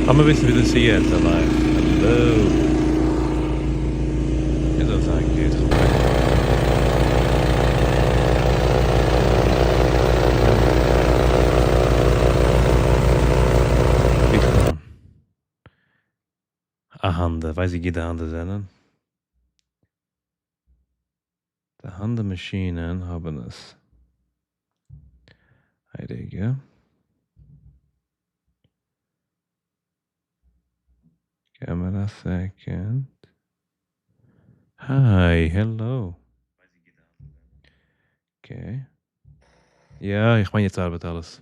Aber wissen, wie das hier jetzt alive. Hallo. Is dat een keer het gebeurd? Wie gedaan? Handen. Weiß ich, wie die Handen sind. Die Handenmaschinen haben es. Heilige. Camera second. Hi, hello. Okay. Ja, ich meine, jetzt arbeitet alles.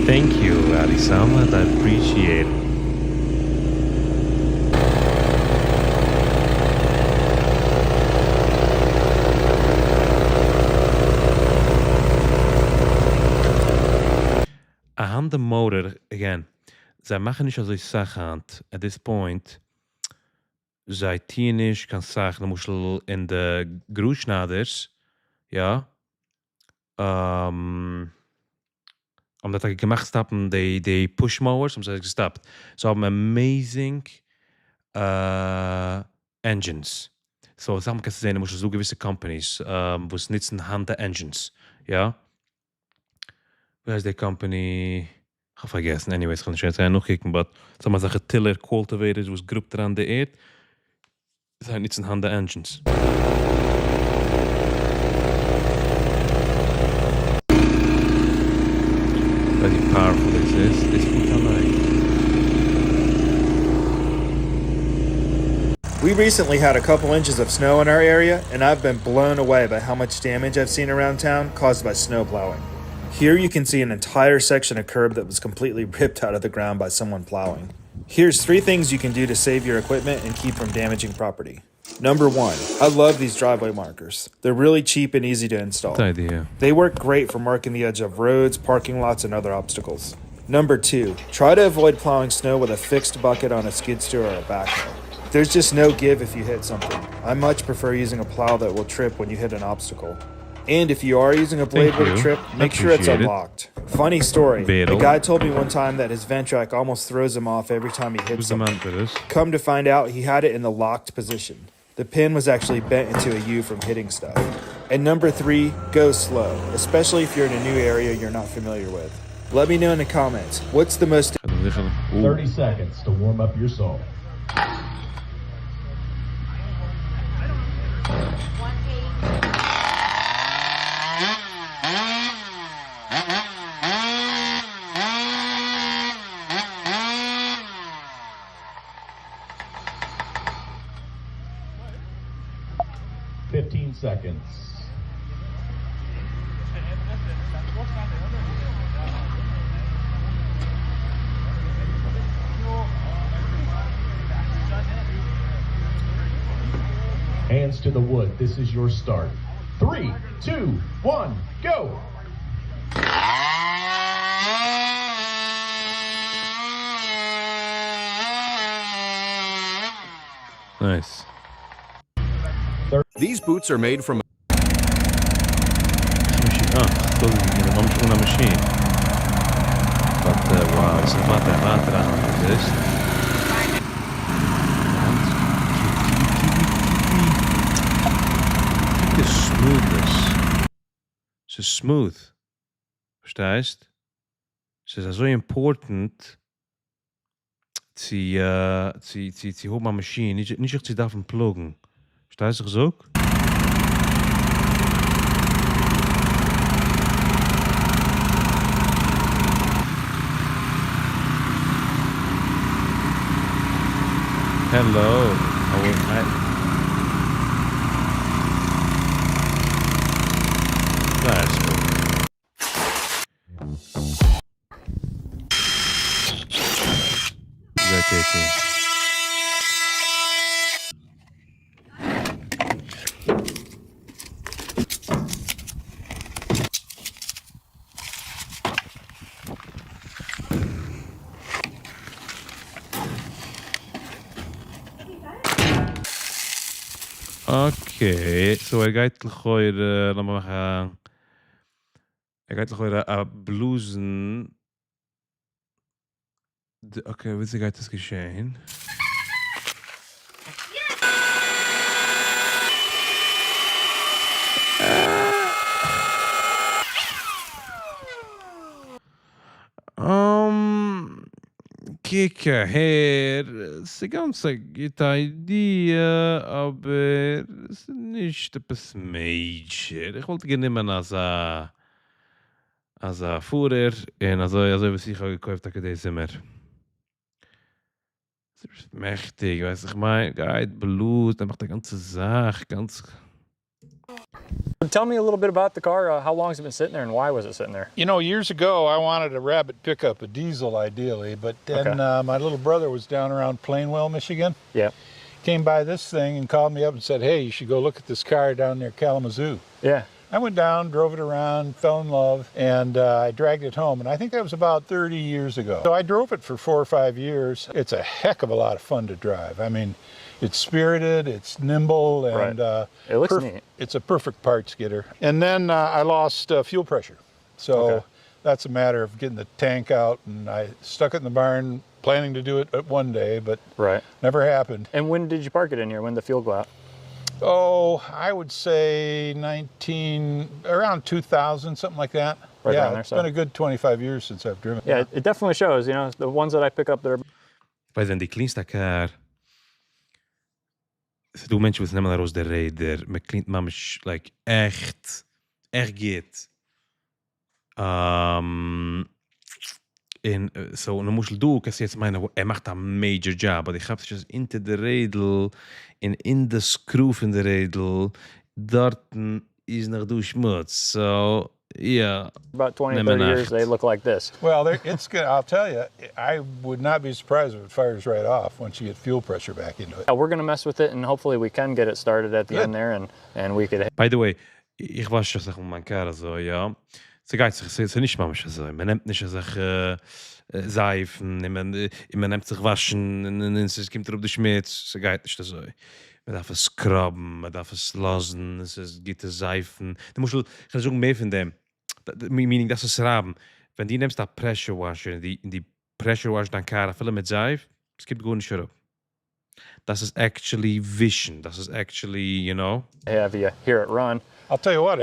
Thank you, Alisama. I appreciate it. On the motor again. Zij machen nicht also Sachen. At this point, zij tien nicht kan sagen, dan moest in de Großschnaders, ja. Omdat ik gemacht haben, die push mowers, haben sie gestoppt. So haben amazing engines. So Sachen kannst du sehen, musst du so gewisse companies, wo es nutzen Hand engines, ja. Where's the company? Ich habe vergessen. Anyways, kann ich jetzt noch kicken, but so man sagt, Tiller Cultivators was groep dran de eet. Zijn niet zijn handen engines. Very powerful this is. This foot alive. We recently had a couple inches of snow in our area, and I've been blown away by how much damage I've seen around town caused by snow plowing. Here you can see an entire section of curb that was completely ripped out of the ground by someone plowing. Here's 3 things you can do to save your equipment and keep from damaging property. Number 1, I love these driveway markers. They're really cheap and easy to install. Good idea. They work great for marking the edge of roads, parking lots, and other obstacles. Number 2, try to avoid plowing snow with a fixed bucket on a skid steer or a backhoe. There's just no give if you hit something. I much prefer using a plow that will trip when you hit an obstacle. And if you are using a blade with a trip, make sure it's unlocked. Funny story. A guy told me one time that his Ventrac almost throws him off every time he hits something. Come to find out, he had it in the locked position. The pin was actually bent into a U from hitting stuff. And number 3, go slow, especially if you're in a new area you're not familiar with. Let me know in the comments, what's the most... 30 seconds to warm up your soul. Seconds. Hands to the wood. This is your start. 3, 2, 1, go! Nice. These boots are made from una machine. But wow, it's not that water aan this. Look at the smoothness. It's smooth. Verstehst? It's so important. Sie holt my machine. Nicht echt sie davon pluggen. Verstehst du das ook? Hello. That's cool. Rotating. 100 Okay, so geht heute, lass mal machen. Geht heute Bluesen. Okay, wie geht das geschehen? Kicke her, es ist ganz eine gute Idee, aber es ist nicht etwas Major. Ich wollte gerne nehmen als ein Führer und also was ich auch gekauft habe, das immer. Es ist mächtig, weißt du, ich meine, geht Blut, dann macht die ganze Sache ganz... Tell me a little bit about the car. How long has it been sitting there and why was it sitting there? You know, years ago, I wanted a Rabbit pickup, a diesel ideally, but then my little brother was down around Plainwell, Michigan. Yeah. Came by this thing and called me up and said, hey, you should go look at this car down near Kalamazoo. Yeah. I went down, drove it around, fell in love, and I dragged it home. And I think that was about 30 years ago. So I drove it for 4 or 5 years. It's a heck of a lot of fun to drive. I mean, it's spirited, it's nimble, and it looks neat. It's a perfect parts getter. And then I lost fuel pressure. So that's a matter of getting the tank out, and I stuck it in the barn, planning to do it one day, but never happened. And when did you park it in here? When did the fuel go out? Oh, I would say around 2000, something like that. Right yeah, around there, it's been a good 25 years since I've driven. Yeah, it definitely shows, you know, the ones that I pick up that are... Wij zijn die kleinste kaar. Du Menschen, was nehmen aus der Räder, mit kleint mamisch, like, echt geht. So, nu musst du, kannst jetzt meinen, macht einen major job, aber ich hab's just into der Rädel, in der Screw von der Rädel, dort ist noch du Schmutz, so, yeah. About 20, 30 years, they look like this. Well, it's good. I'll tell you, I would not be surprised if it fires right off once you get fuel pressure back into it. We're going to mess with it, and hopefully we can get it started at the end there, and we could... By the way, ich weiß schon, sag mein Kerl, so, ja. Es ist nicht mamisch so. Man nimmt nicht sich Seifen, man nimmt sich waschen, und es kommt auf die Schmitz. Es geht nicht so. Man darf es scrubben, man darf es lassen, es gibt Seifen. Ich kann sagen mehr von dem. Meaning, das ist Raben. Wenn die nimmst da Pressure Washer, in die Pressure Wash dann Kara füllen mit Seif, es gibt gar nicht Schrubb. Das ist actually vision. Das ist actually, you know. Have you hear it run. I'll tell you what,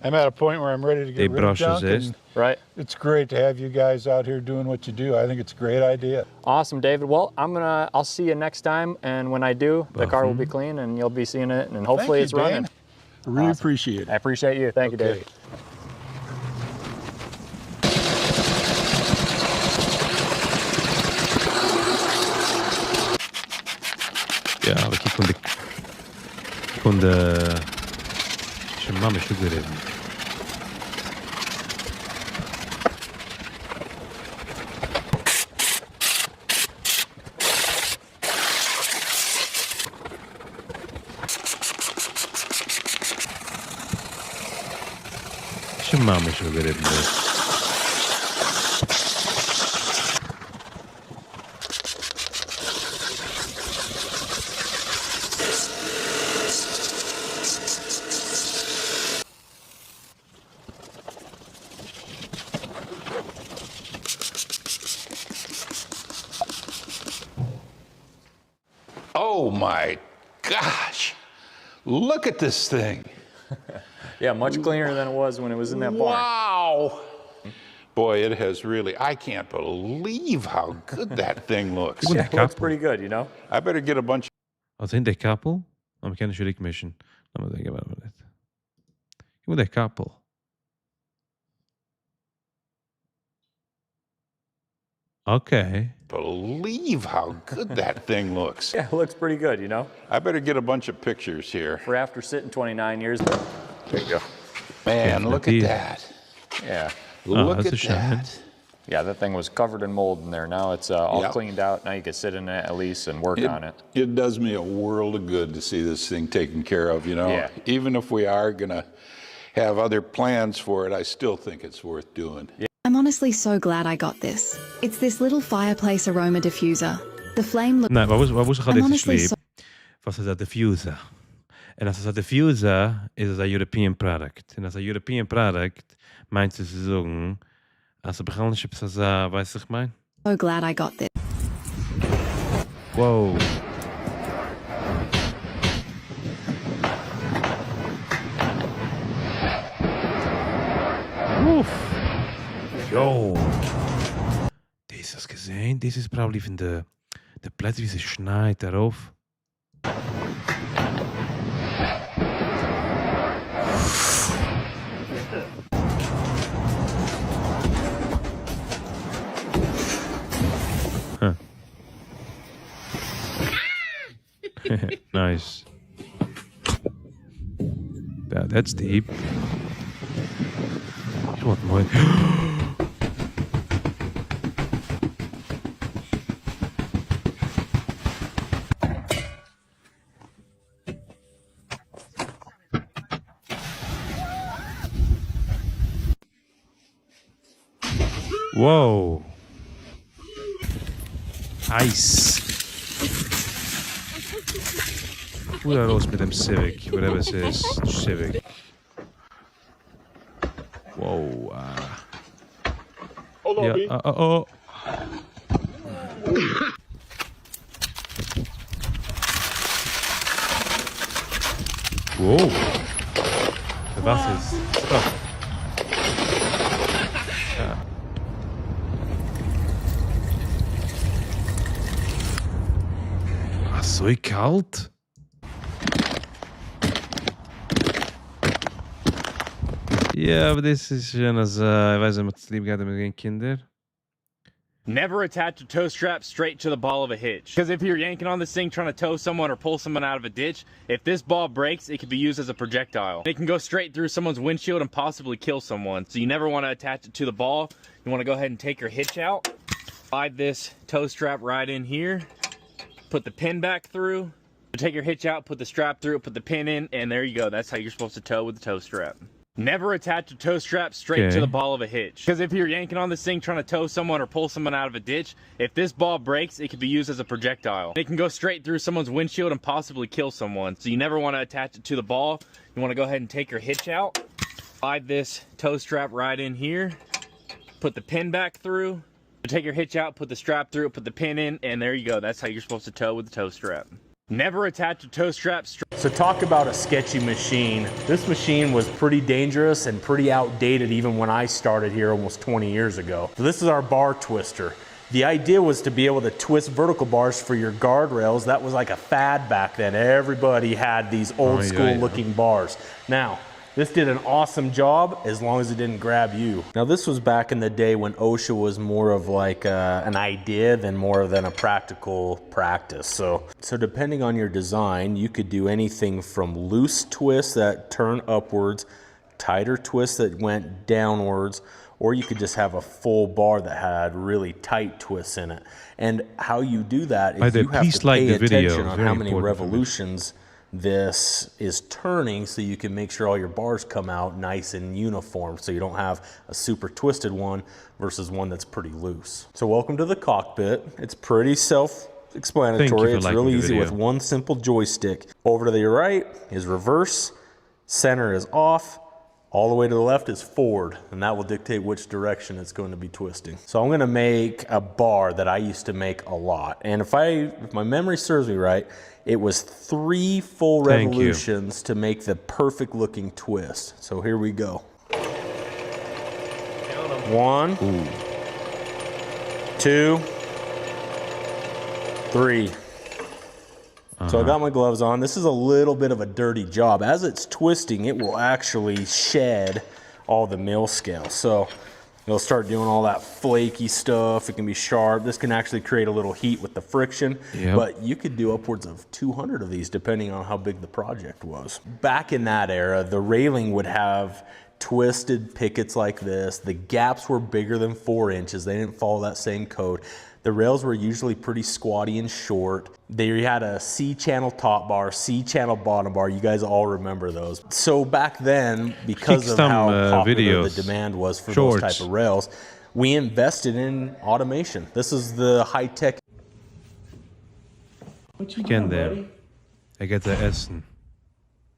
I'm at a point where I'm ready to get rid of junk, and it's great to have you guys out here doing what you do. I think it's a great idea. Awesome, David. Well, I'll see you next time, and when I do, the car will be clean, and you'll be seeing it, and hopefully it's running. I really appreciate it. I appreciate you. Thank you, David. Ja, aber von der Mama schon gereden. Mama schon gereden. Oh my gosh, look at this thing. Yeah, much cleaner than it was when it was in that barn. Wow. Boy, it has really, I can't believe how good that thing looks. Yeah, it looks pretty good, you know? I better get a bunch of... Also in der Kappel, aber kann ich richtig mischen. Lass mal denken, warte mal. Ich muss der Kappel. Okay. Believe how good that thing looks. Yeah, it looks pretty good, you know? I better get a bunch of pictures here. For after sitting 29 years. There you go. Man, look at that. Yeah. Look at that. Yeah, that thing was covered in mold in there. Now it's all cleaned out. Now you can sit in it at least and work on it. It does me a world of good to see this thing taken care of, you know? Yeah. Even if we are going to have other plans for it, I still think it's worth doing. Yeah. I'm honestly so glad I got this. It's this little fireplace aroma diffuser. The flame looks... Nej, wat was gaat dit sleep? was is a diffuser. And as a diffuser is a European product. And as a European product meint sie sagen, als a begalnische psaza, weißt du, ich mein? So glad I got this. Whoa. Uff. Yo. Dieses gesehen? Das ist probably von der Blätter, wie sie schneit darauf. Huh. Nice. That's deep. Ich wollte mal. Whoa. Ice. Hoe dat roos met hem Civic, whatever it is, Civic. Whoa. Hold on, B. Oh. Wow. Was is? Stop. Ja. Ah, so kalt? Ja, aber das ist schon als, ich weiß nicht, was lieb geht mit den Kindern. Never attach a tow strap straight to the ball of a hitch. Because if you're yanking on this thing trying to tow someone or pull someone out of a ditch, if this ball breaks, it could be used as a projectile. It can go straight through someone's windshield and possibly kill someone. So you never want to attach it to the ball. You want to go ahead and take your hitch out, slide this tow strap right in here, put the pin back through, take your hitch out, put the strap through, put the pin in, and there you go. That's how you're supposed to tow with the tow strap. Never attach a tow strap straight to the ball of a hitch. Because if you're yanking on this thing trying to tow someone or pull someone out of a ditch, if this ball breaks, it could be used as a projectile. It can go straight through someone's windshield and possibly kill someone. So you never want to attach it to the ball. You want to go ahead and take your hitch out, slide this tow strap right in here, put the pin back through, take your hitch out, put the strap through, put the pin in, and there you go. That's how you're supposed to tow with the tow strap. Never attach a tow strap. So talk about a sketchy machine. This machine was pretty dangerous and pretty outdated even when I started here almost 20 years ago. So this is our bar twister. The idea was to be able to twist vertical bars for your guardrails. That was like a fad back then. Everybody had these old school looking bars. Now, this did an awesome job as long as it didn't grab you. Now this was back in the day when OSHA was more of like an idea than a practical practice. So depending on your design, you could do anything from loose twists that turn upwards, tighter twists that went downwards, or you could just have a full bar that had really tight twists in it. And how you do that is you have to pay attention on how many revolutions this is turning, so you can make sure all your bars come out nice and uniform, so you don't have a super twisted one versus one that's pretty loose. So welcome to the cockpit. It's pretty self-explanatory. It's really easy with one simple joystick. Over to the right is reverse, center is off, all the way to the left is forward, and that will dictate which direction it's going to be twisting. So I'm going to make a bar that I used to make a lot, and if my memory serves me right, it was 3 full revolutions to make the perfect looking twist. So here we go. 1, 2, 3. So I got my gloves on. This is a little bit of a dirty job. As it's twisting, it will actually shed all the mill scale. So it'll start doing all that flaky stuff. It can be sharp. This can actually create a little heat with the friction. But you could do upwards of 200 of these depending on how big the project was. Back in that era, the railing would have twisted pickets like this. The gaps were bigger than 4 inches. They didn't follow that same code. The rails were usually pretty squatty and short. They had a C-channel top bar, C-channel bottom bar. You guys all remember those. So back then, because of how popular the demand was for those type of rails, we invested in automation. This is the high-tech. What you doing, buddy? geht sein Essen.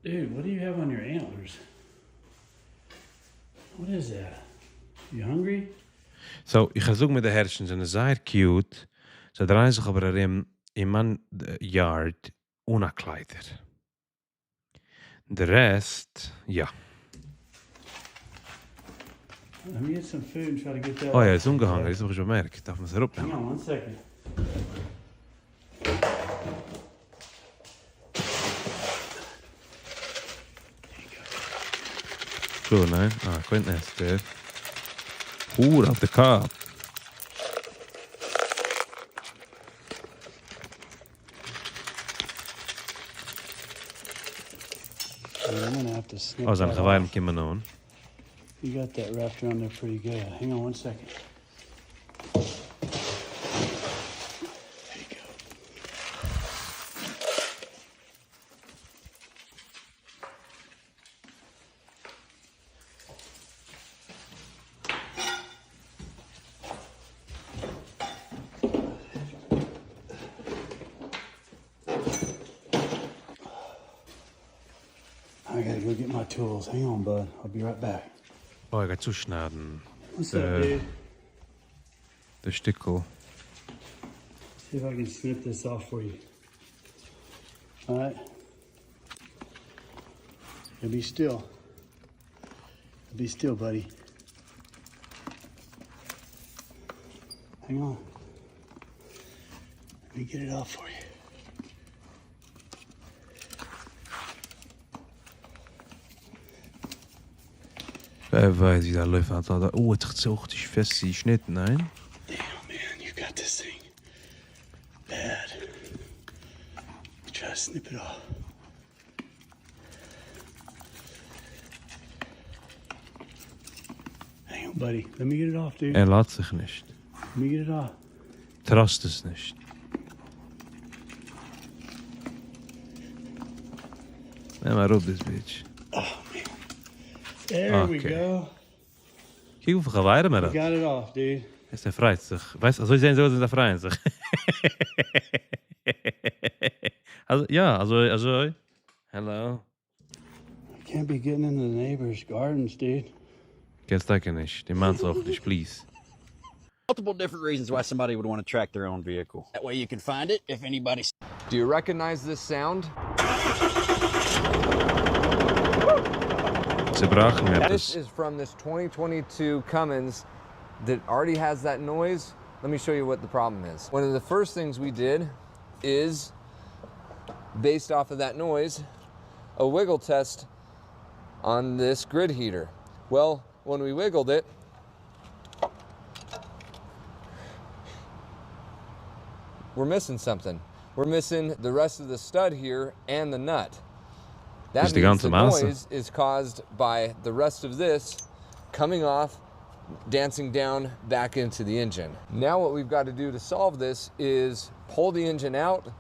Dude, what do you have on your antlers? What is that? You hungry? So, ich versuche mit den Herrchen, sind sehr cute. Sie drehen sich aber in mein Yard ohne Kleider. Der Rest, ja. Let me get some food and try to get that. Oh ja, er ist umgehangen, das habe ich schon bemerkt. Darf man es Hang herabnehmen? on 1 second. So, nein? Ah, könnte nicht, der. Auf der Kopf. I'm gonna have to snip Oh, zijn that gewaar off. komen aan. You got that wrapped around there pretty good. Hang on 1 second. There you go. I gotta go get my tools. Hang on, bud. I'll be right back. Oh, ik ga zuschneiden. What's up, dude? De stickel. See if I can snip this off for you. All right. Now be still. Be still, buddy. Hang on. Let me get it off for you. Wer weiß, wie der läuft. Oh, het gaat zo goed fest, die Schnitt, nein? Damn, man, you got this thing bad. Try to snip it off. Hang on, buddy. Let me get it off, dude. Er laat sich nicht. Let me get it off. Trust es nicht. Nee, maar op, this bitch. There we Okay. go. Kijk hoeveel gewaarden met You dat. got it off, dude. Is der freut sich. Weißt du, also ich sehen so, sind der freuen sich. Also, ja, also. Hello. I can't be getting into the neighbors' gardens, dude. Kennst du nicht. Die Mann auch nicht, please. Multiple different reasons why somebody would want to track their own vehicle. That way you can find it if anybody. Do you recognize this sound? Ze brachen mir This das. is from this 2022 Cummins that already has that noise. Let me show you what the problem is. One of the first things we did is, based off of that noise, a wiggle test on this grid heater. Well, when we wiggled it, we're missing something. We're missing the rest of the stud here and the nut. That Dus die means ganze the Masse. noise is caused by the rest of this coming off, dancing down back into the engine. Now what we've got to do to solve this is pull the engine out,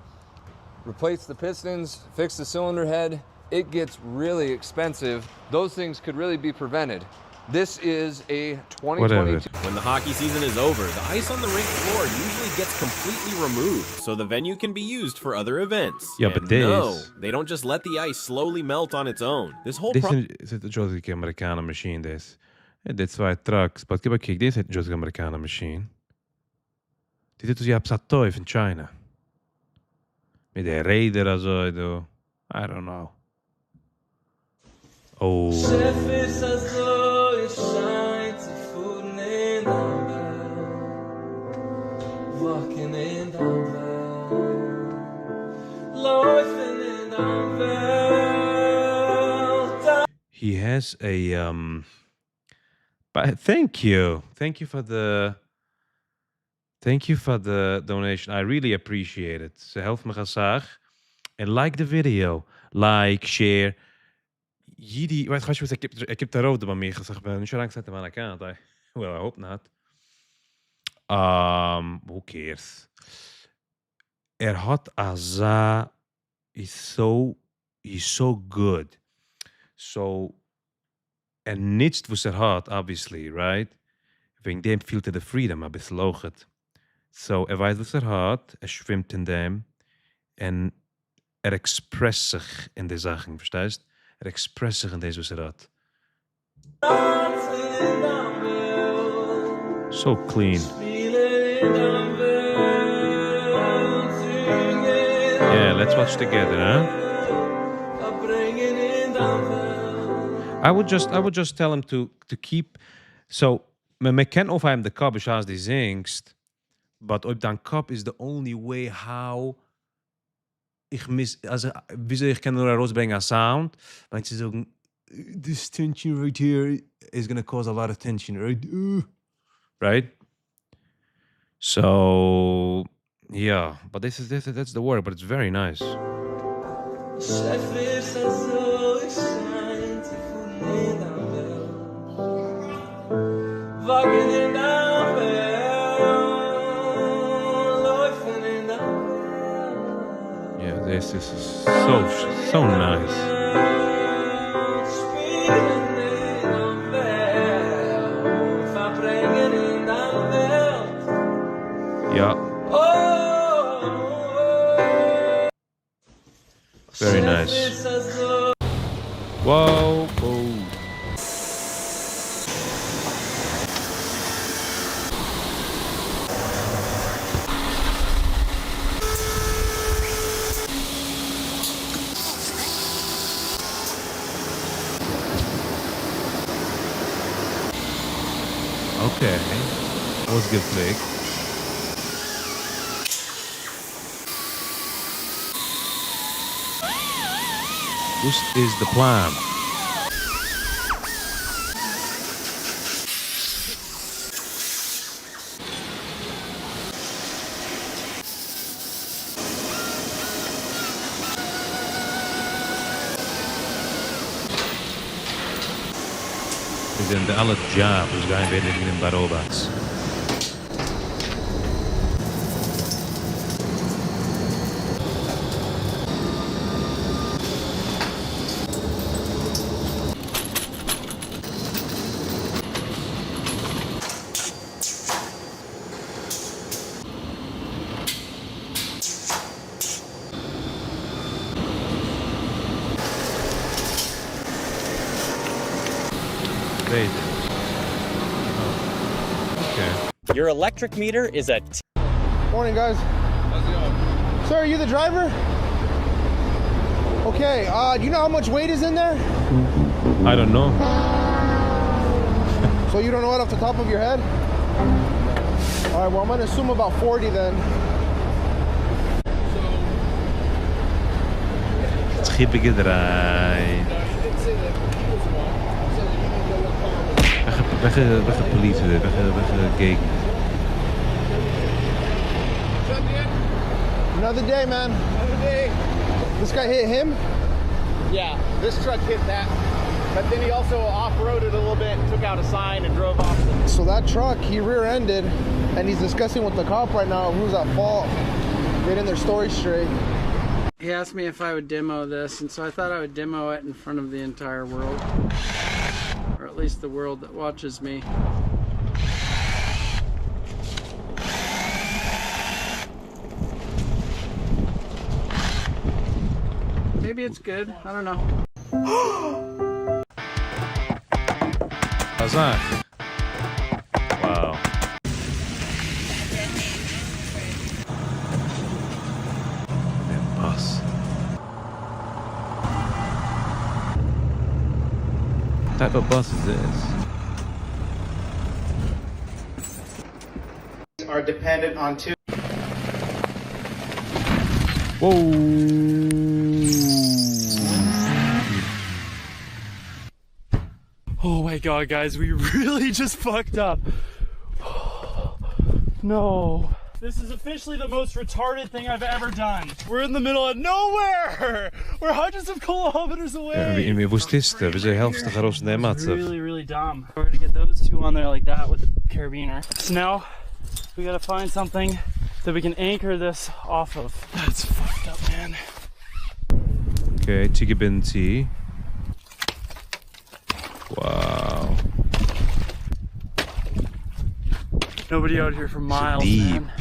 replace the pistons, fix the cylinder head. It gets really expensive. Those things could really be prevented. This is a 2022. When the hockey season is over, the ice on the rink floor usually gets completely removed, so the venue can be used for other events. Ja, And but this- no, they don't just let the ice slowly melt on its own. This whole Dit process is een Joseph Amerikaner machine, this. Dit twee trucks. But kijk, dit is een Joseph Amerikaner machine. Dit is ja Psatoy in China. Met de Raider also, do. I don't know. Oh. He has a but thank you for the donation. I really appreciate it. Ze helpt me graag. And like the video, like, share. Jidi, weet je wat ik heb de rode bij mij gezegd. Ben niet lang zetten aan de kant. Well, I hope not. Who cares? Had Aza is so good. So, and nichts was had, obviously, right? Wegen dem fehlte the freedom, ein bisschen lochet. So, weiß, was hat, schwimmt in dem, and express sich in die Sachen, verstehst? Express sich in das, was hat. So clean. Yeah, let's watch together, huh? I would just tell him to keep. So, man can of hem de kop is als die zingst, but op dan kop is the only way how ich miss. Also, wieso ich kann nur rausbringen a sound, wenn sie sagen, this tension right here is gonna cause a lot of tension, right? Right? So, yeah, but that's the word, but it's very nice. Yeah, this is so nice. Yeah. Very nice. Whoa, whoa. Okay. Was gepflegt. This is the plan. We zijn de alle job, dus gaan we in de baroba's. Your electric meter is a... Morning, guys. How's it going? Sir, are you the driver? Okay, do you know how much weight is in there? I don't know. So you don't know it off the top of your head? All right, well, I'm gonna assume about 40 then. Schippige draai. Weggepoleten, weggekeken. Another day, man. Another day. This guy hit him? Yeah, this truck hit that. But then he also off-roaded a little bit, took out a sign and drove off. So that truck, he rear-ended, and he's discussing with the cop right now who's at fault, getting their story straight. He asked me if I would demo this, and so I thought I would demo it in front of the entire world. Or at least the world that watches me. Maybe it's good, I don't know. Azar. Wow. That bus. What type of bus is this? Are dependent on two. Whoa. Oh my god, guys, we really just fucked up. No. This is officially the most retarded thing I've ever done. We're in the middle of nowhere. We're hundreds of kilometers away. We wussten, we zijn helft groß in der Matze. Really dumb. We're gonna get those two on there like that with the carabiner. So now we gotta find something that we can anchor this off of. That's fucked up, man. Okay, Tiggy Binti. Wow. Nobody out here for miles, deep. man.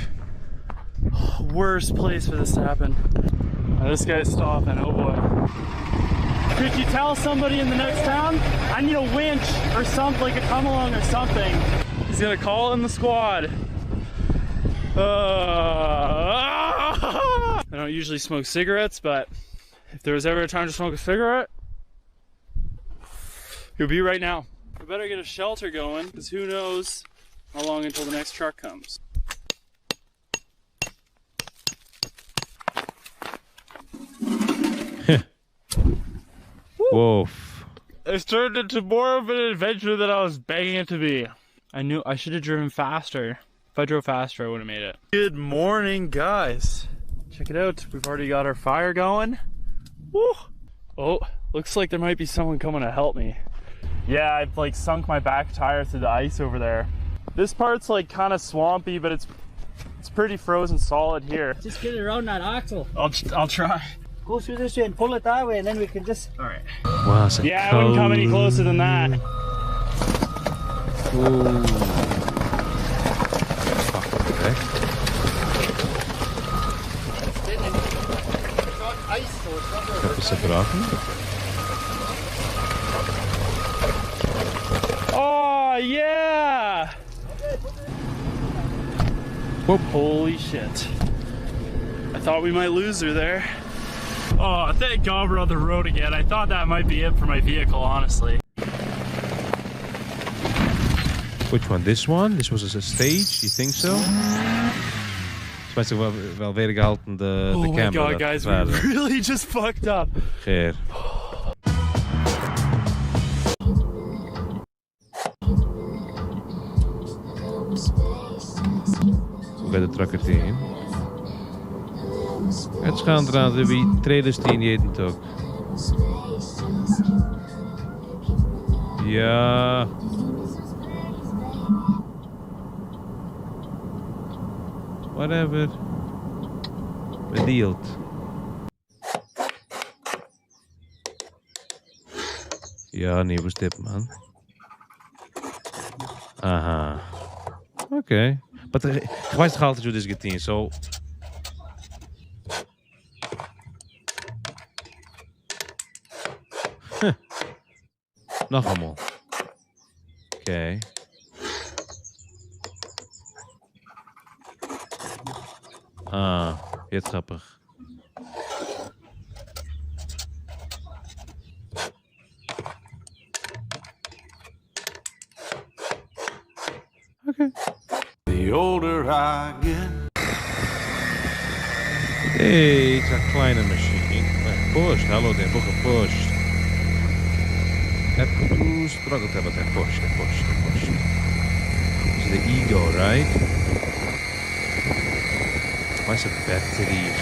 Worst place for this to happen. This guy's stopping, oh boy. Could you tell somebody in the next town? I need a winch or something, like a come along or something. He's gonna call in the squad. I don't usually smoke cigarettes, but if there was ever a time to smoke a cigarette, it would be right now. We better get a shelter going, because who knows how long until the next truck comes. Whoa. It's turned into more of an adventure than I was begging it to be. I knew I should have driven faster. If I drove faster, I would have made it. Good morning, guys. Check it out. We've already got our fire going. Woo! Oh, looks like there might be someone coming to help me. Yeah, I've like sunk my back tire through the ice over there. This part's like kind of swampy, but it's pretty frozen solid here. Just get it around that axle. I'll try. Go through this way and pull it that way, and then we can just... All right. Wow, so yeah, I wouldn't come any closer than that. Ooh. Even separaten. Oh, yeah! Whoop. Holy shit. I thought we might lose her there. Oh, thank God we're on the road again. I thought that might be it for my vehicle, honestly. Which one? This one? This was a stage? You think so? Volgens mij is wel weer gehaald in de oh camera. My God, guys, we really just fucked up. Geer. Hoe gaat de trucker team? Het gaan eraan, we hebben trailers die jeden Tag. Ja. Whatever. Bedeeld. Ja, nieuwe stip, man. Aha. Okay. But ich weiß doch altijd hoe dit gaat, so... Huh. Nog eenmaal. Okay. Ah, jetzt grappig. Okay. The older I get. Hey, it's a kleine machine. Pushed, hallo, der boek gepusht. Too struggled hebben they pushed. This is the ego, right? What's a battery?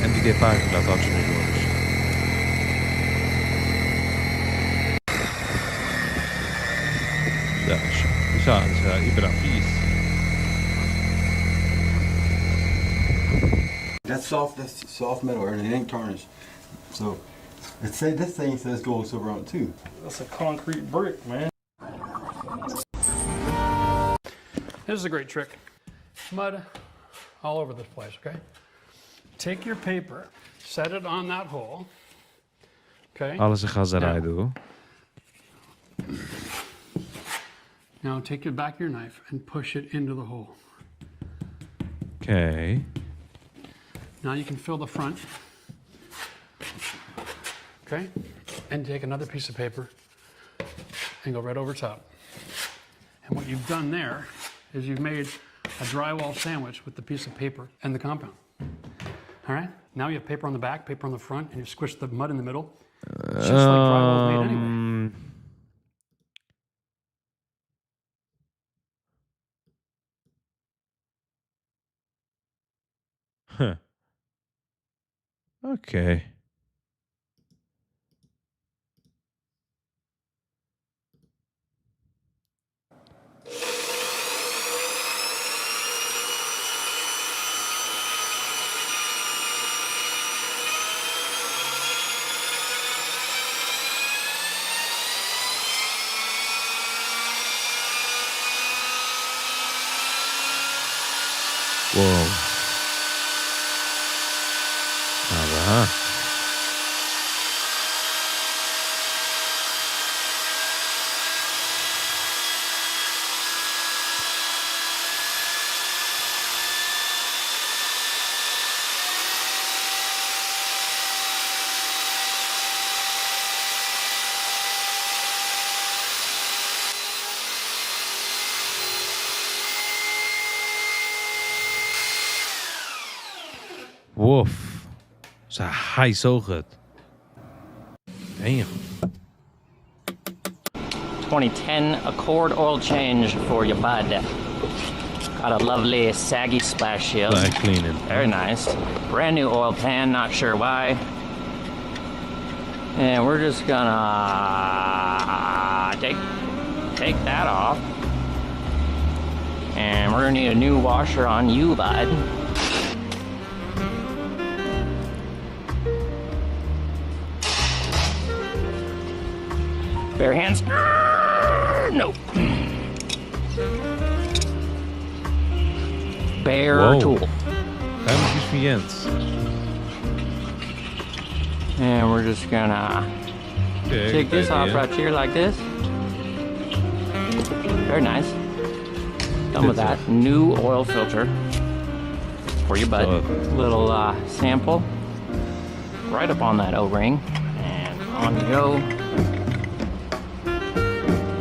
MDD parking laat ook zo niet jongens. Ja, dat is Ibrahim. That's soft metal, and it ain't tarnished. So, this thing says gold silver on it too. That's a concrete brick, man. This is a great trick. Mud all over this place, okay? Take your paper, set it on that hole. Okay? Alles een gazerij doen. Now take your back of your knife and push it into the hole. Okay. Now you can fill the front. Okay? And take another piece of paper and go right over top. And what you've done there is you've made a drywall sandwich with the piece of paper and the compound. All right? Now you have paper on the back, paper on the front, and you squish the mud in the middle. It's just like drywall's made anyway. Huh. Okay. Whoa. Aha. Woof. Is dat high so good. Damn. 2010 Accord oil change for your bud. Got a lovely saggy splash shield. Like cleaning. Very nice. Brand new oil pan, not sure why. And we're just gonna take that off. And we're gonna need a new washer on you, bud. Bare hands. Nope. Bare Whoa. tool. That was just for Jens. And we're just gonna Okay, take good this off idea. right here like this. Very nice. Done with that. New oil filter for your bud. Little sample right up on that O-ring. And on you go.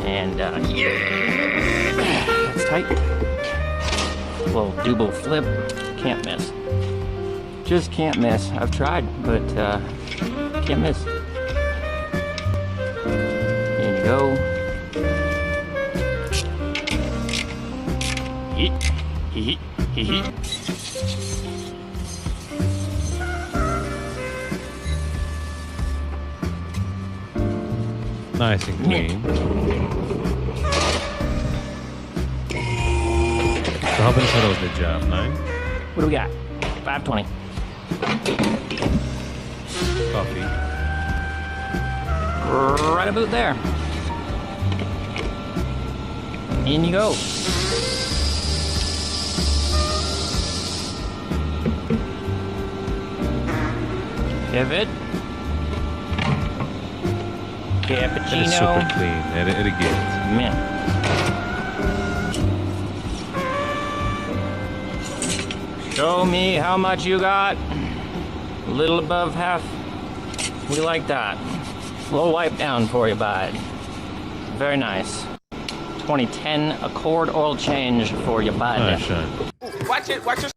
And yeah, that's tight. Little double flip, can't miss. Just can't miss. I've tried, but can't miss. In you go. Hee hee hee hee. Nice and clean. So how many photos did you have? 9? What do we got? 520. Coffee. Right about there. In you go. Give it. Cappuccino. It is super clean. It again. Man. Show me how much you got. A little above half. We like that. A little wipe down for you, bud. Very nice. 2010 Accord oil change for your bud. Nice shine. Watch it, watch it.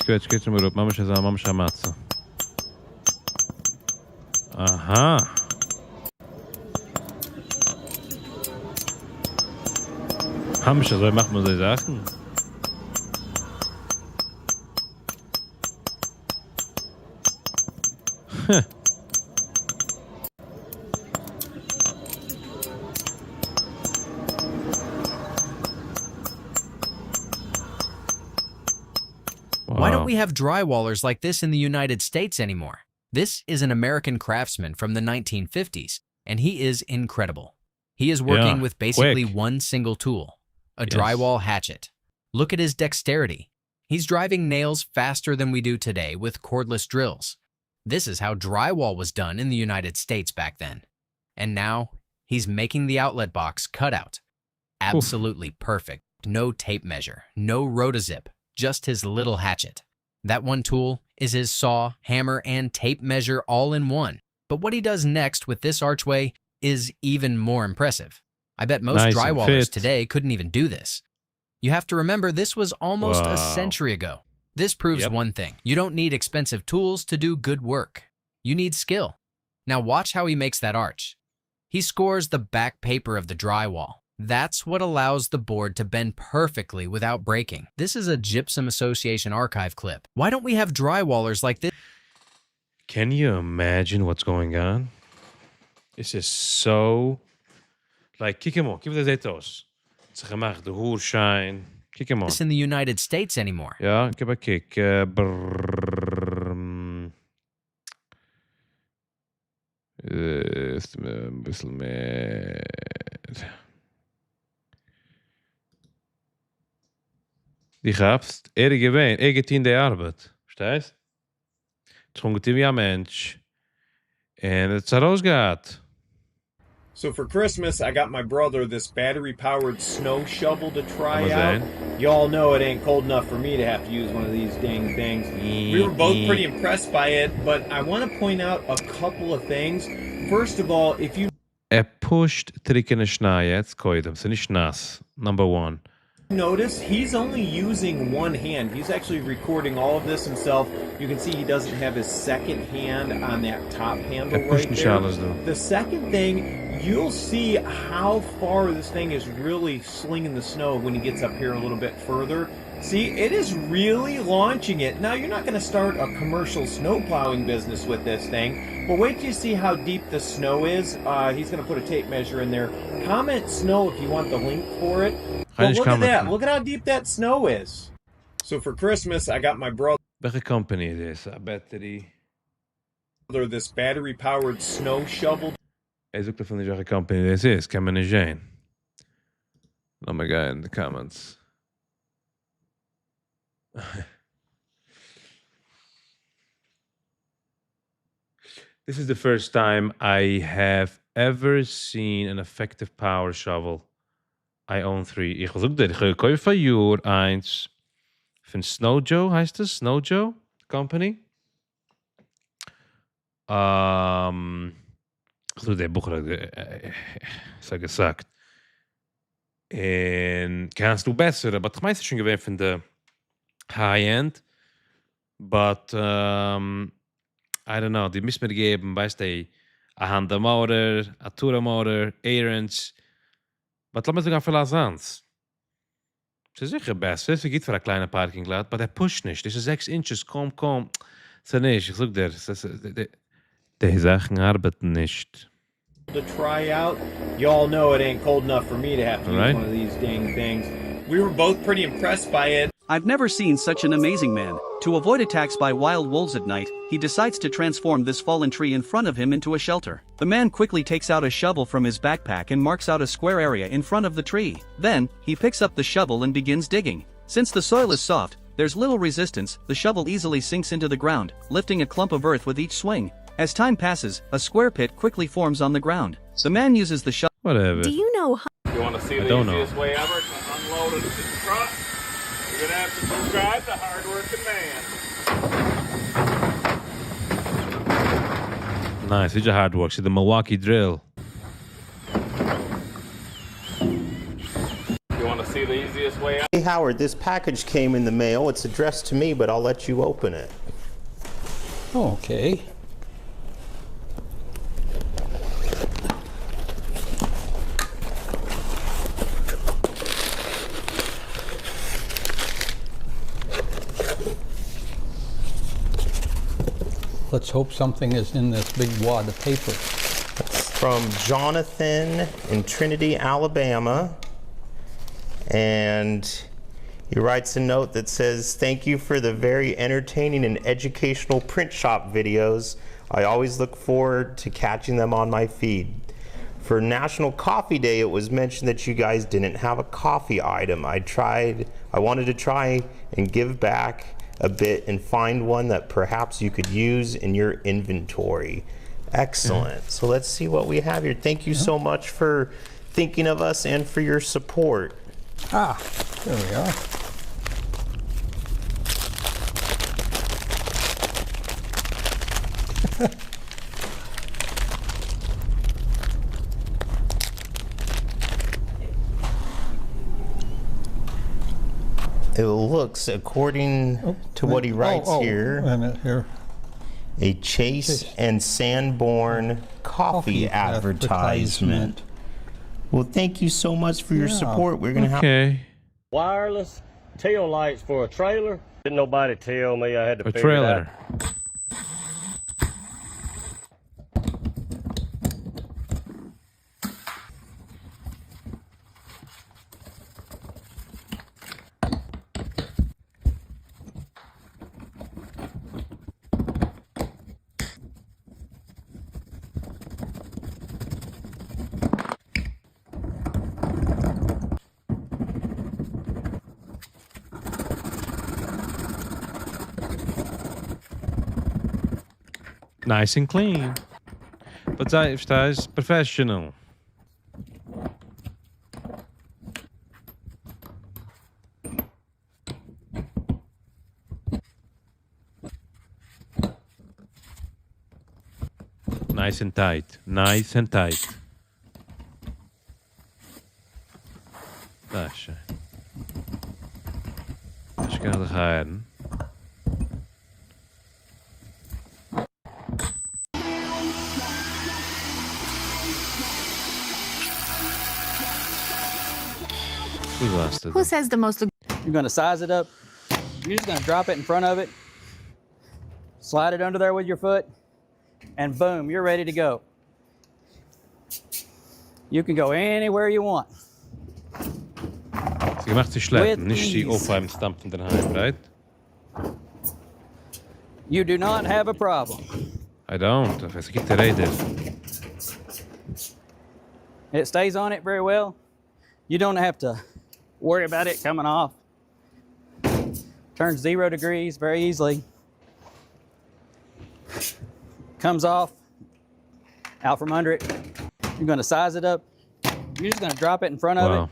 Kwieć, rób. Mamy się matce. Aha. Haben schon, so machen wir so Sachen. Why don't we have drywallers like this in the United States anymore? This is an American craftsman from the 1950s, and he is incredible. He is working with basically one single tool, a drywall hatchet. Look at his dexterity. He's driving nails faster than we do today with cordless drills. This is how drywall was done in the United States back then. And now, he's making the outlet box cutout. Absolutely perfect. No tape measure, no rotozip, just his little hatchet. That one tool is his saw, hammer, and tape measure all in one. But what he does next with this archway is even more impressive. I bet most drywallers today couldn't even do this. You have to remember this was almost a century ago. This proves one thing. You don't need expensive tools to do good work. You need skill. Now watch how he makes that arch. He scores the back paper of the drywall. That's what allows the board to bend perfectly without breaking. This is a Gypsum Association archive clip. Why don't we have drywallers like this? Can you imagine what's going on? This is so... Like, kijk hem op. Kijk wat hij deed. Ze gemaakt, de hoershine. Kijk hem op. This in the United States anymore. Ja, ik heb een kijk. Een beetje meer... Die gabst, gewähnt, getein die Arbeit. Verstehst? Trunken wie ein Mensch. And it's rausgeht. So for Christmas, I got my brother this battery-powered snow shovel to try Amazon. out. Y'all know it ain't cold enough for me to have to use one of these dang things. We were both pretty impressed by it, but I want to point out a couple of things. First of all, if you Pusht trickene Schnee jetzt, koidem. So nicht nass. Number one. notice, he's only using one hand. He's actually recording all of this himself. You can see he doesn't have his second hand on that top handle right there. The second thing, you'll see how far this thing is really slinging the snow when he gets up here a little bit further. See, it is really launching it. Now, you're not going to start a commercial snow plowing business with this thing, but wait till you see how deep the snow is. He's going to put a tape measure in there. Comment snow if you want the link for it. But look at that. Look at how deep that snow is. So for Christmas, I got my brother Welche company is this? A battery? this battery-powered snow shovel. Zoek ervan niet welke company this is. Kan me niet zijn. Laat me gaan in the comments. This is the first time I have ever seen an effective power shovel. I own 3. Ich was ook dit. Ik ga kopen van jaar eins. Van Snow Joe heißt es? Snow Joe Company. Ich doe der Bucher, so gesagt. Und kannst du besser, aber ich meiste schon gewählt von der High-End. But, I don't know, die müssen mir geben, weißt du, a Honda Motor, a Tura Motor, 8-inch. Aber lass mich sogar verlassen. Es ist sicher besser, es geht für eine kleine Parkinglot, aber der pusht nicht. Das ist 6 Inches, komm. Das ist nicht, ich sag dir, die Sachen arbeiten nicht. To try out. Y'all know it ain't cold enough for me to have to use one of these dang things. We were both pretty impressed by it. I've never seen such an amazing man. To avoid attacks by wild wolves at night, he decides to transform this fallen tree in front of him into a shelter. The man quickly takes out a shovel from his backpack and marks out a square area in front of the tree. Then, he picks up the shovel and begins digging. Since the soil is soft, there's little resistance, the shovel easily sinks into the ground, lifting a clump of earth with each swing. As time passes, a square pit quickly forms on the ground. The man uses the shovel. Whatever. Do you know how? You want to see the easiest way ever to unload a truck? You're going to have to subscribe to Hardworking Man. Nice, it's a hard work. See the Milwaukee drill. You want to see the easiest way out? Hey Howard, this package came in the mail. It's addressed to me, but I'll let you open it. Okay. Let's hope something is in this big wad of paper. It's from Jonathan in Trinity, Alabama. And he writes a note that says, "Thank you for the very entertaining and educational print shop videos. I always look forward to catching them on my feed. For National Coffee Day, it was mentioned that you guys didn't have a coffee item. I wanted to try and give back a bit and find one that perhaps you could use in your inventory." Excellent. So let's see what we have here. Thank you so much for thinking of us and for your support. Ah, there we are. It looks, according to what he writes here, wait a minute here. A Chase and Sanborn coffee advertisement. Well, thank you so much for your support. We're going to have wireless tail lights for a trailer. Didn't nobody tell me I had to A figure it out. trailer. Nice and clean. But that is professional. Nice and tight. Nice and tight. Taxa. Chegar de raren. Who says the most? You're gonna size it up. You're just gonna drop it in front of it. Slide it under there with your foot. And boom, you're ready to go. You can go anywhere you want. Sie macht sich schleppen, nicht die aufheimen stampfen daheim, right? You do not have a problem. I don't. If I get the radar. It stays on it very well. You don't have to worry about it coming off. Turns 0 degrees very easily. Comes off, out from under it. You're gonna size it up. You're just gonna drop it in front of it.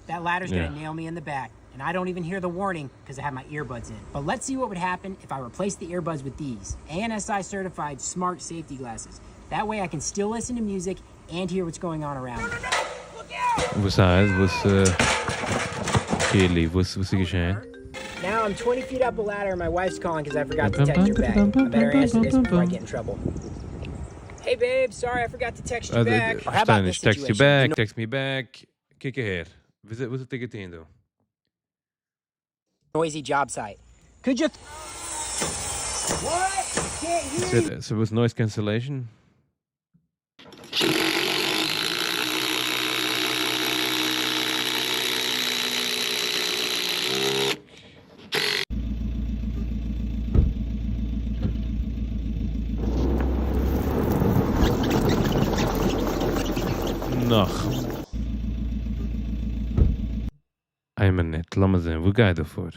That ladder's gonna nail me in the back, and I don't even hear the warning because I have my earbuds in. But let's see what would happen if I replaced the earbuds with these ANSI certified smart safety glasses. That way I can still listen to music and hear what's going on around me. Was Kelly, was geschehen? Now I'm 20 feet up a ladder and my wife's calling because I forgot to text her back. I better answer this before I get in trouble. Hey babe, sorry I forgot to text you back. Or how about this Text you situation? back, text me back. Kijk hier. Wat is het tegen doen? Noisy job site. Could you... What? I can't hear you. So was noise cancellation? Nog. I'm net. Laat me zien. Hoe ga je ervoor?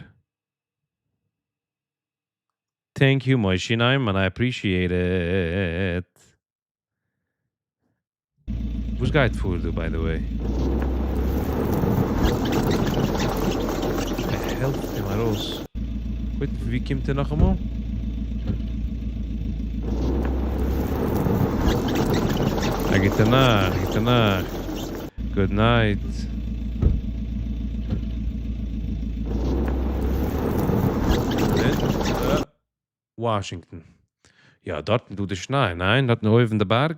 Thank you, Moishinheim, and I appreciate it. Hoe ga je het voor doen, by the way? Helft me maar roos. Goed, wie komt er nog eenmaal? Hij gaat ernaar, Good night. Washington. Ja, dort doet het schnell. Nein, dat nog even de berg.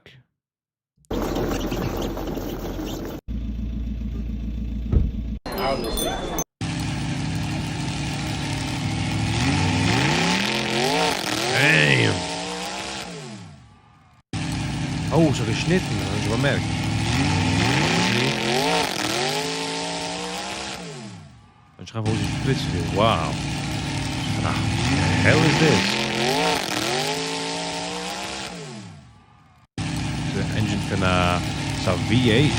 Damn. Oh, zo geschnitten. Dat is wel merk. Dan gaan we eens splitsen. Wow. What the hell is this? The engine van a V8.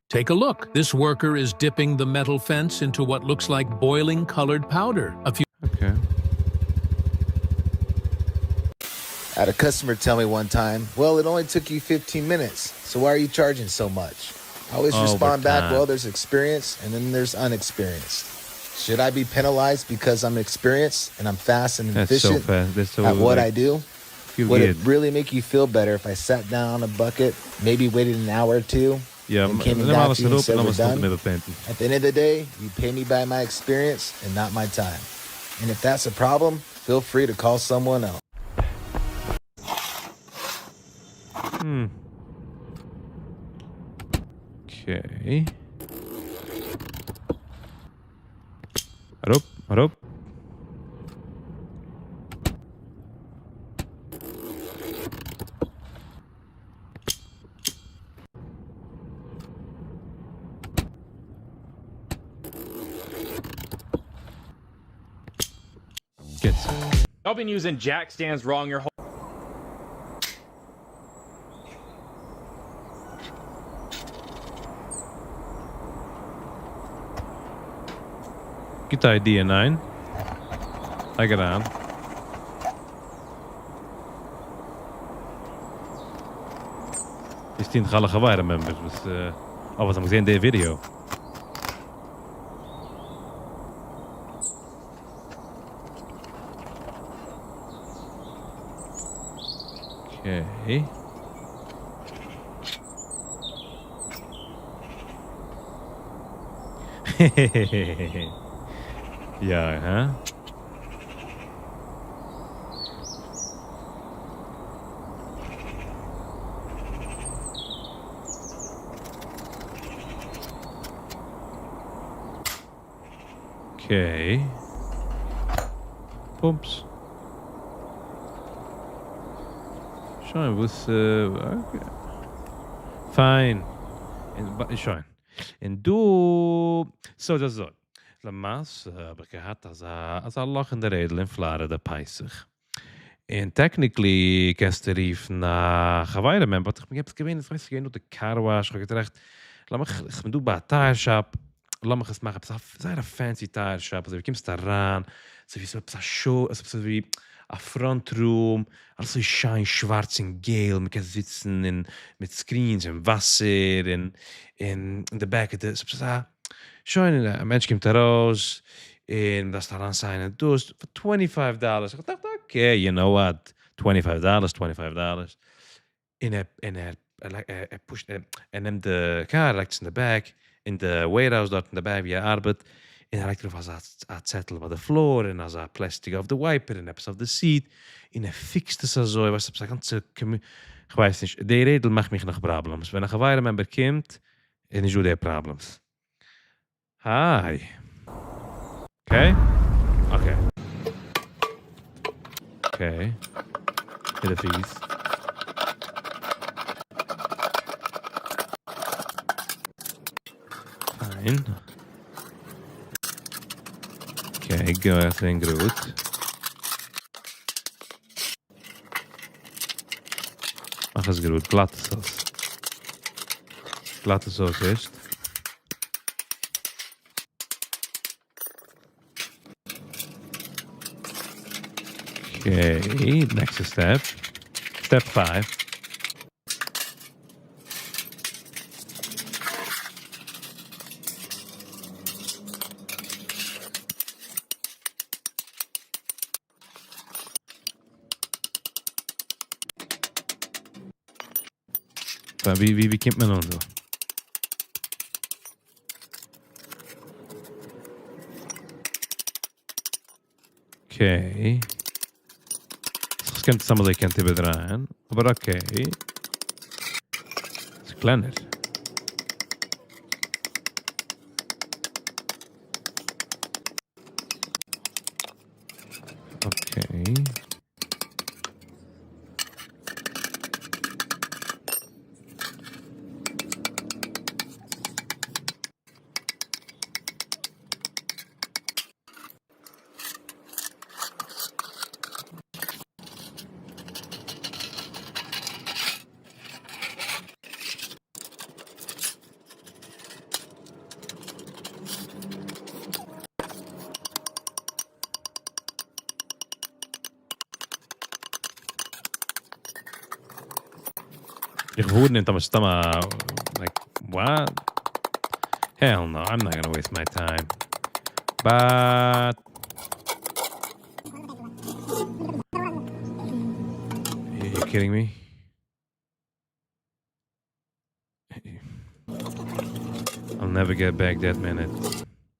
Take a look. This worker is dipping the metal fence into what looks like boiling colored powder. Okay. I had a customer tell me one time, well, it only took you 15 minutes, so why are you charging so much? I always respond back, well, there's experience and then there's unexperienced. Should I be penalized because I'm experienced and I'm fast and efficient at what I do? Would it really make you feel better if I sat down on a bucket, maybe waited an hour or two, and came back to you and said we're done? At the end of the day, you pay me by my experience and not my time. And if that's a problem, feel free to call someone else. Okay. Hop. Get. Y'all been using jack stands wrong your whole. Good idea, 9. Hij gedaan. Is die in het gewaarde members? Wat heb ik in de video? Oké. Ja, hè? Oké. Pumps. Schön, was okay. Fine. Schön. En du... So, das so. Lamas habe ich gehabt als ein Loch in der Redel in Florida Peisig. En technically gestern rief na Hawaii man, aber ich hab's gewinnt, ich weiß nicht, nur der Car Wash, ich gedacht, ich bin du bei Tire Shop, lass mich es machen, es ist ein fancy Tire Shop, also wir kommst da ran, so wie so ein Show, so wie a front room, alles so schein schwarz und gel, man kann sitzen mit Screens und Wasser in the back of the, so schön, ein Mensch kommt da raus, in das daran sein, du hast for $25. Ich dachte, okay, you know what, $25. Pusht, nimmt the car, legt in the back, in the warehouse dort in the back, wie arbeit, legt auf a Zettel bei der Floor, als a Plastic auf the wiper, etwas auf the seat, fixt es so, ich weiß, ganze, ich weiß nicht, die Redel macht mich noch Problems. Wenn ein Geweihre-Member kommt, ich do der Problems. Hi. Okay. Okay. Hit a fees. Fine. Okay, go everything good. Mach es gut. Glatte Sauce ist. Okay, next step. Step 5. Wie kommt man nun so? Okay. Das könnte samma det kan inte bedra aber okay. Das ist kleiner. Okay. Ich wouldn't in Thomas stomach. Like, what? Hell no, I'm not gonna waste my time. But are you kidding me? I'll never get back that minute.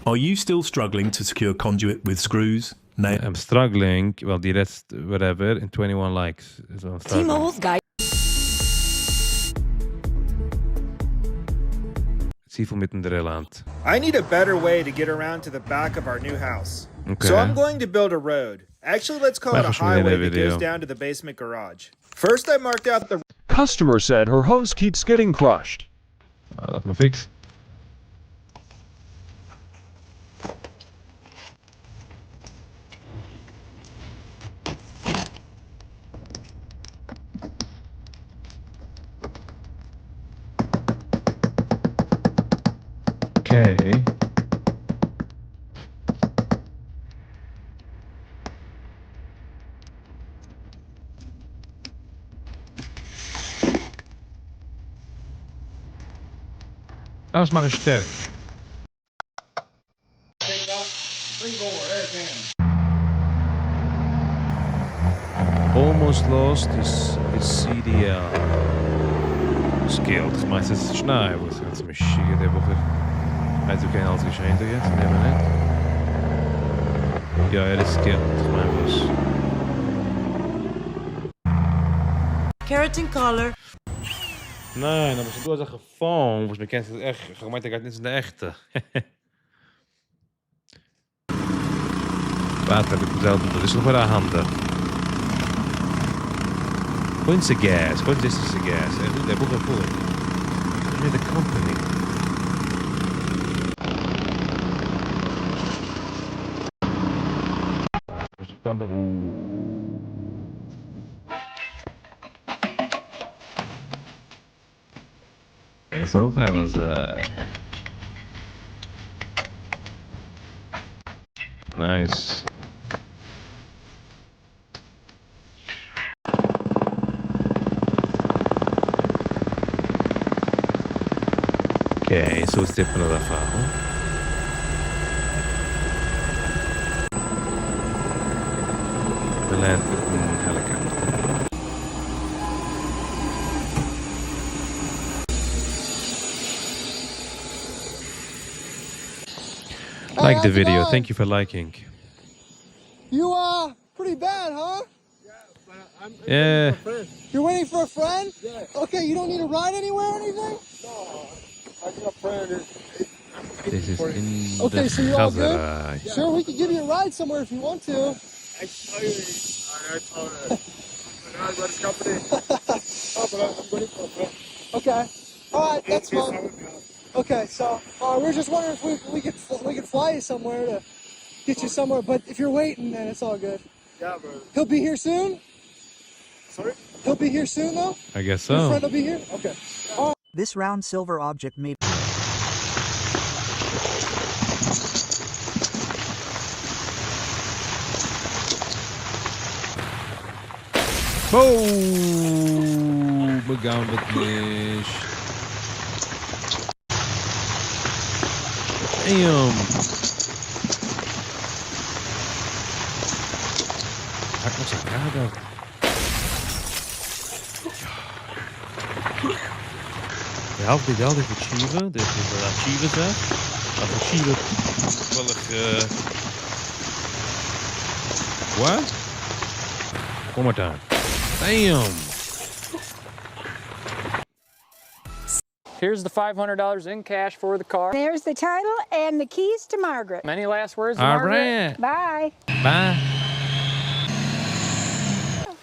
Are you still struggling to secure conduit with screws? No. I'm struggling. Well, the rest, whatever, in 21 likes. So T-Mobile's guy. I need a better way to get around to the back of our new house. Okay. So I'm going to build a road. Actually, let's call it a highway that goes down to the basement garage. First, I marked out the... Customer said her hose keeps getting crushed. Laat me fix. Okay. Das mache ich sterk. Almost lost his CDL skills. Maar het is snel. Het is misschien de Woche. Hij heeft ook geen alles geschehen jetzt. Nehmen wir nicht. Ja, er ist skilled. Ich meine, was. Carrot and color. Nein, aber du hast ein Phone, wo ich mir kennst, das ist echt. Ich meine, der geht nicht in der echte. Warte, ich muss selber. Das ist noch bei der Hand. Quince gas. Quince is a gas. They book a full. You're the company. So that was nice. Ok, so steppano da fare. We land with a helicopter. Like the video. Thank you for liking. You pretty bad, huh? Yeah. You're waiting for a friend? Yeah. Okay, you don't need a ride anywhere or anything? No, I need a friend. This is in Okay, the so you're all good? Chazaraj. Sure, we can give you a ride somewhere if you want to. I told her. I'm not company. Oh, but I'm waiting for a friend. Okay. All right, that's fine. Okay, so we're just wondering if we could fly you somewhere to get you somewhere. But if you're waiting, then it's all good. Yeah, bro. He'll be here soon? Sorry? He'll be here soon, though? I guess Your so. friend will be here? Okay. All right. This round silver object may... Boom! Begann mit nicht. Damn! Hat noch Sakada. De helft die wel even achieven. Dit is een achiever zeg. Als achiever wil ik... What? One more time. Damn! Here's the $500 in cash for the car. There's the title and the keys to Margaret. Any last words, All Margaret? right. Bye. Bye.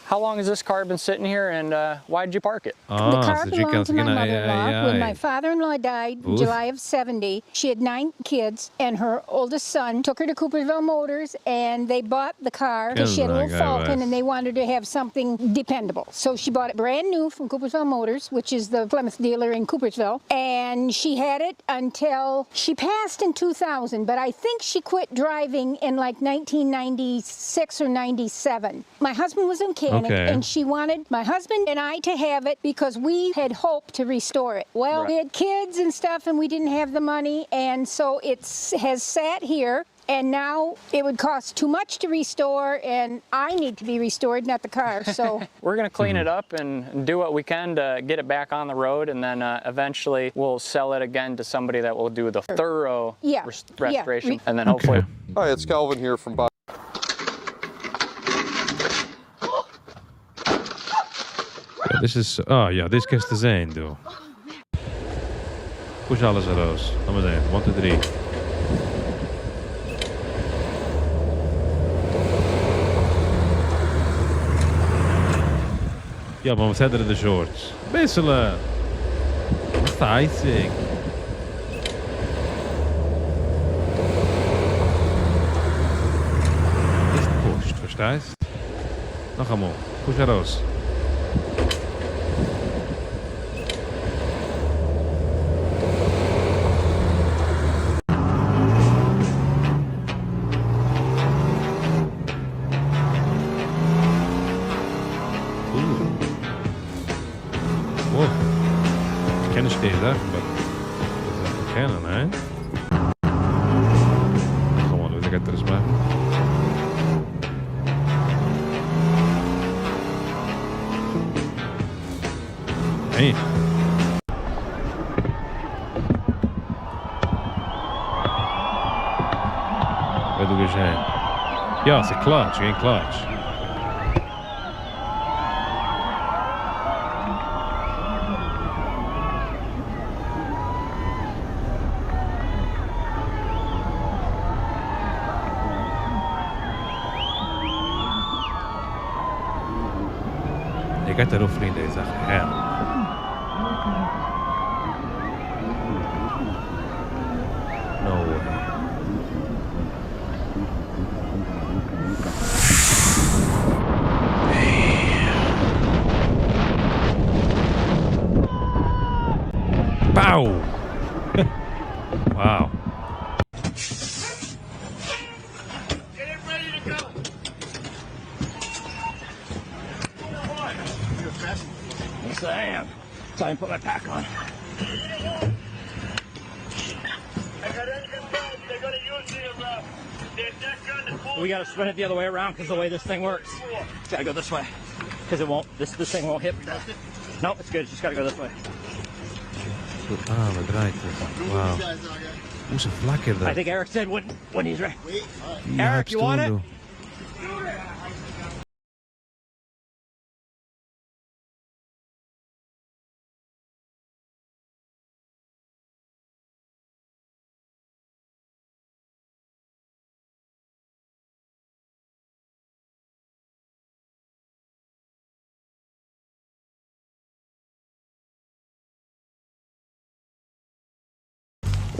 How long has this car been sitting here, and why did you park it? The car belonged to my mother-in-law. When my father-in-law died in July of '70, she had 9 kids, and her oldest son took her to Coopersville Motors, and they bought the car. She had a little Falcon, and they wanted to have something dependable. So she bought it brand new from Coopersville Motors, which is the Plymouth dealer in Coopersville, and she had it until she passed in 2000, but I think she quit driving in like 1996 or 97. My husband was in Canada. And she wanted my husband and I to have it because we had hoped to restore it. Well, we had kids and stuff and we didn't have the money, and so it has sat here, and now it would cost too much to restore, and I need to be restored, not the car. So we're going to clean it up and do what we can to get it back on the road, and then eventually we'll sell it again to somebody that will do the thorough restoration, and then hopefully... Hi, it's Calvin here from Bob. Ja, dit is... Oh ja, dit is te zijn, doe. Push alles eruit. Laat maar zijn. 1, 2, 3. Ja, maar wat zijn er in de shorts? Wisselen! Wat is icing? Is pushed, verstehst? Nog eenmaal. Push eruit. kennen, hè? Gewoon, we zeggen het er eens maar. Hey. Wat doe je zijn? Ja, ze klatsch, geen klatsch. Ik heb daarop vrienden, ik zeg, hell. No way. Pow! Wow. Get it ready to go. Yes, I am. Time to put my pack on. We gotta spin it the other way around because the way this thing works. It's gotta go this way. Because it won't, this thing won't hit. No, it's good. It's just gotta go this way. Ah, we draait het. Wow. Hoe ze vlakker dat? I think Eric said when he's ready. Eric, you want it?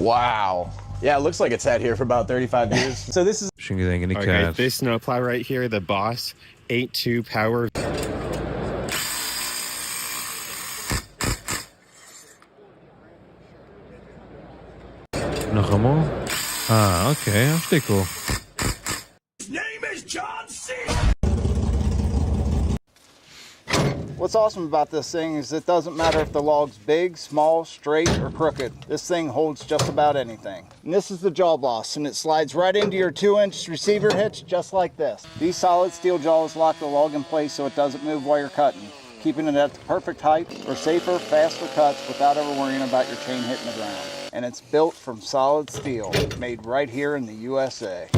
Wow. Yeah, it looks like it's sat here for about 35 years. So this is... Okay, this snowplow right here, the Boss 8.2 power. Nog eenmaal? Ah, oké, hartstikke cool. His name is John C. What's awesome about this thing is it doesn't matter if the log's big, small, straight, or crooked. This thing holds just about anything. And this is the jaw boss, and it slides right into your 2-inch receiver hitch just like this. These solid steel jaws lock the log in place so it doesn't move while you're cutting, keeping it at the perfect height for safer, faster cuts without ever worrying about your chain hitting the ground. And it's built from solid steel, made right here in the USA.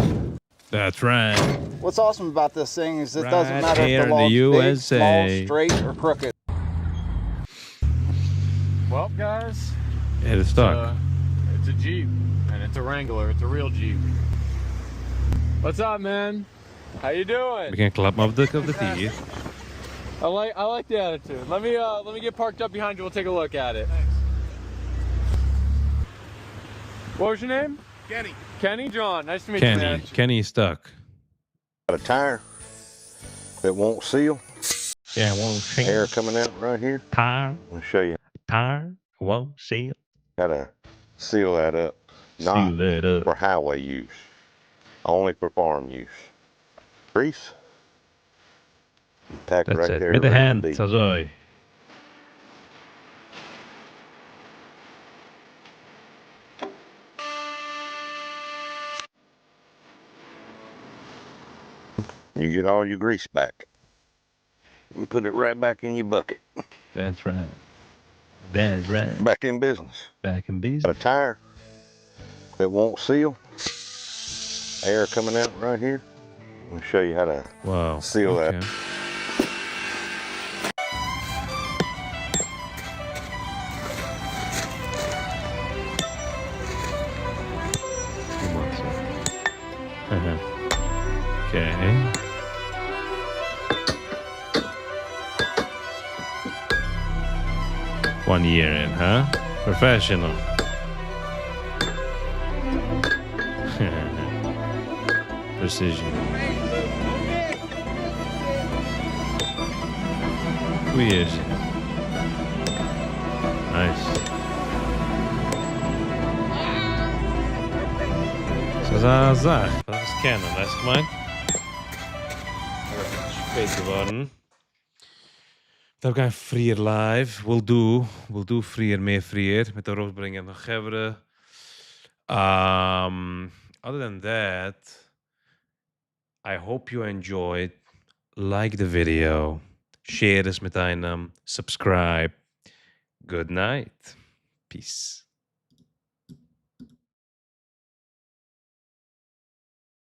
That's right. What's awesome about this thing is it Right doesn't matter here if in the the log's USA. big, small, straight, or crooked. Well, guys, Yeah, it's stuck. it's a Jeep, and it's a Wrangler. It's a real Jeep. What's up, man? How you doing? We can klap hem op de tier. I like the attitude. Let me get parked up behind you. We'll take a look at it. What was your name? Kenny. Kenny John. Nice to meet you, man. Kenny is stuck. Got a tire that won't seal. Yeah, it won't seal. Air coming out right here. Tire. I'll show you. Tire won't seal. Gotta seal that up. Seal that up. For highway use. Only for farm use. Grease. Pack That's right it. there. Met de ready to hand, be. zo. You get all your grease back. You put it right back in your bucket. That's right. That's right. Back in business. Back in business. Got a tire that won't seal. Air coming out right here. I'll show you how to seal that. Okay. One year in, huh? Professional. Precision. Goeie is. Nice. Zo zacht. Dat is kennen, dat is gemein. Spät geworden. Dan gaan we frier live. We'll do frier, meer frier. Met de roos brengen nog geveren. Other than that, I hope you enjoyed. Like the video, share es mit einem, subscribe. Good night. Peace.